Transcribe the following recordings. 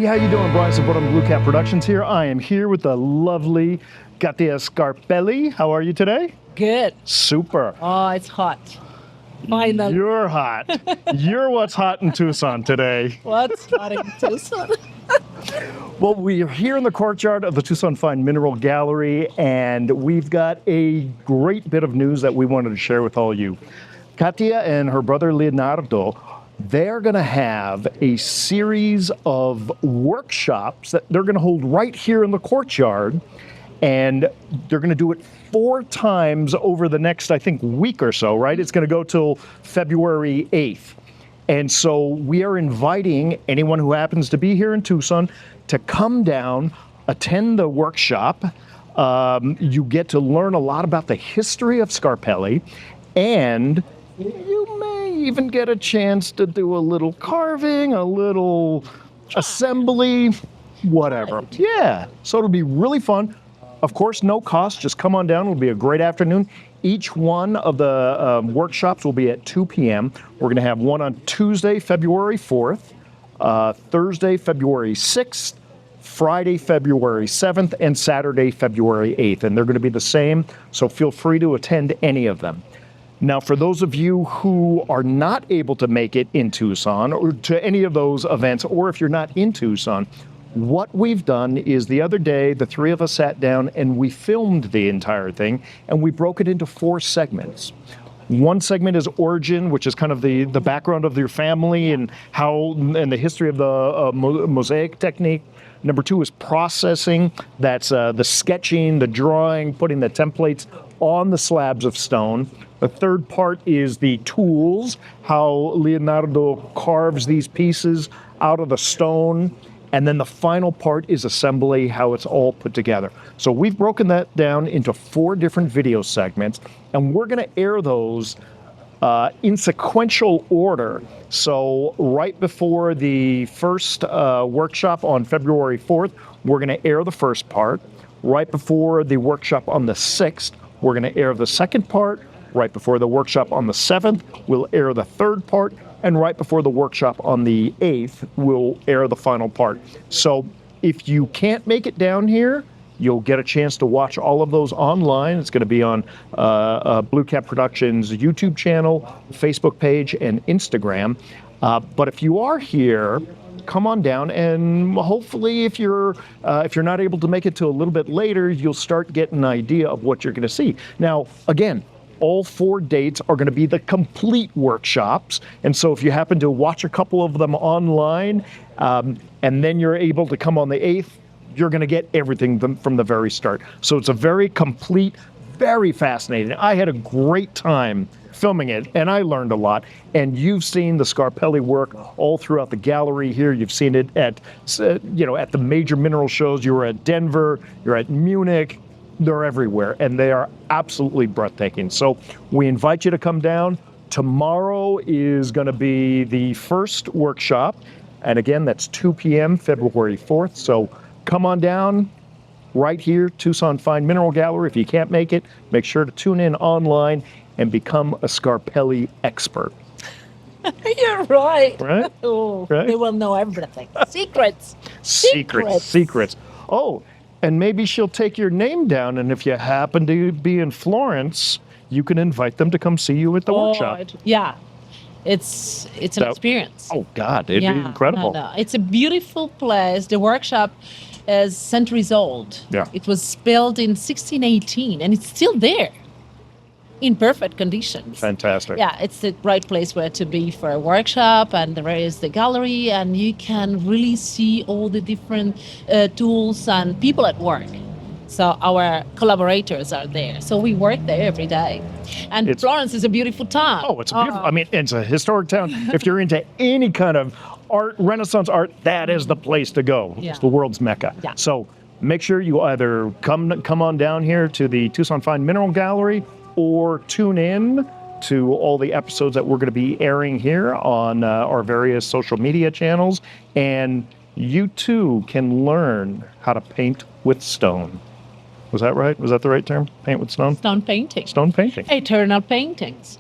how you doing? Brian Sabota, Blue Cat Productions here. I am here with the lovely Katia Scarpelli. How are you today? Good. Super. Oh, it's hot. Finally. You're hot. You're what's hot in Tucson today. What's hot in Tucson? Well, we are here in the courtyard of the Tucson Fine Mineral Gallery, and we've got a great bit of news that we wanted to share with all you. Katia and her brother Leonardo, they're going to have a series of workshops that they're going to hold right here in the courtyard, and they're going to do it 4 times over the next, I think, week or so, right? It's going to go till February 8th. And so we are inviting anyone who happens to be here in Tucson to come down, attend the workshop. You get to learn a lot about the history of Scarpelli, and you may even get a chance to do a little carving, a little assembly, whatever. Yeah, so it'll be really fun. Of course, no cost, just come on down. It'll be a great afternoon. Each one of the workshops will be at 2 p.m. We're going to have one on Tuesday, February 4th, Thursday, February 6th, Friday, February 7th, and Saturday, February 8th. And they're going to be the same, so feel free to attend any of them. Now, for those of you who are not able to make it in Tucson or to any of those events, or if you're not in Tucson, what we've done is the other day, the 3 of us sat down and we filmed the entire thing, and we broke it into 4 segments. One segment is origin, which is kind of the background of your family and how and the history of the mosaic technique. Number 2 is processing. That's the sketching, the drawing, putting the templates on the slabs of stone. The 3rd part is the tools, how Leonardo carves these pieces out of the stone. And then the final part is assembly, how it's all put together. So we've broken that down into 4 different video segments, and we're going to air those in sequential order. So right before the first workshop on February 4th, we're going to air the first part. Right before the workshop on the 6th, we're going to air the second part. Right before the workshop on the 7th, we'll air the 3rd part. And right before the workshop on the 8th, we'll air the final part. So if you can't make it down here, you'll get a chance to watch all of those online. It's going to be on Blue Cat Productions YouTube channel, Facebook page, and Instagram. But if you are here, come on down, and hopefully if you're not able to make it till a little bit later, you'll start getting an idea of what you're going to see. Now, again, all 4 dates are going to be the complete workshops. And so if you happen to watch a couple of them online, and then you're able to come on the 8th, you're going to get everything from the very start. So it's a very complete, very fascinating. I had a great time filming it, and I learned a lot. And you've seen the Scarpelli work all throughout the gallery here. You've seen it at, at the major mineral shows. You were at Denver, you're at Munich. They're everywhere, and they are absolutely breathtaking. So we invite you to come down. Tomorrow is going to be the first workshop, and again, that's 2 p.m. February 4th. So come on down right here, Tucson Fine Mineral Gallery. If you can't make it, make sure to tune in online and become a Scarpelli expert. You're right. Right? Oh, right? They will know everything. Secrets. Secrets. Oh, and maybe she'll take your name down, and if you happen to be in Florence, you can invite them to come see you at the workshop. Yeah, it's an experience. Oh, God, it'd be incredible. No. It's a beautiful place. The workshop is centuries old. Yeah. It was built in 1618, and it's still there in perfect conditions. Fantastic. Yeah, it's the right place where to be for a workshop, and there is the gallery, and you can really see all the different tools and people at work. So our collaborators are there. So we work there every day. And Florence is a beautiful town. Oh, it's beautiful. I mean, it's a historic town. If you're into any kind of art, Renaissance art, that is the place to go. Yeah. It's the world's Mecca. Yeah. So make sure you either come on down here to the Tucson Fine Mineral Gallery, or tune in to all the episodes that we're going to be airing here on our various social media channels. And you too can learn how to paint with stone. Was that right? Was that the right term? Paint with stone? Stone painting. Stone painting. Eternal paintings.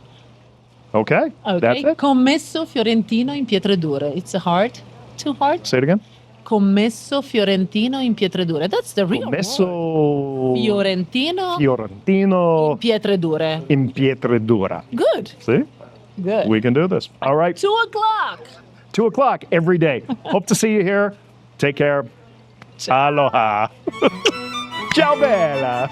Okay. That's it. Commesso fiorentino in pietre dure. It's hard. Too hard? Say it again. commesso fiorentino in pietre dure. That's the real word. Messo Fiorentino Fiorentino in pietre dure. in pietre dura. Good. See? Good. We can do this. All right. 2:00. 2:00 every day. Hope to see you here. Take care. Aloha. Ciao, Bella.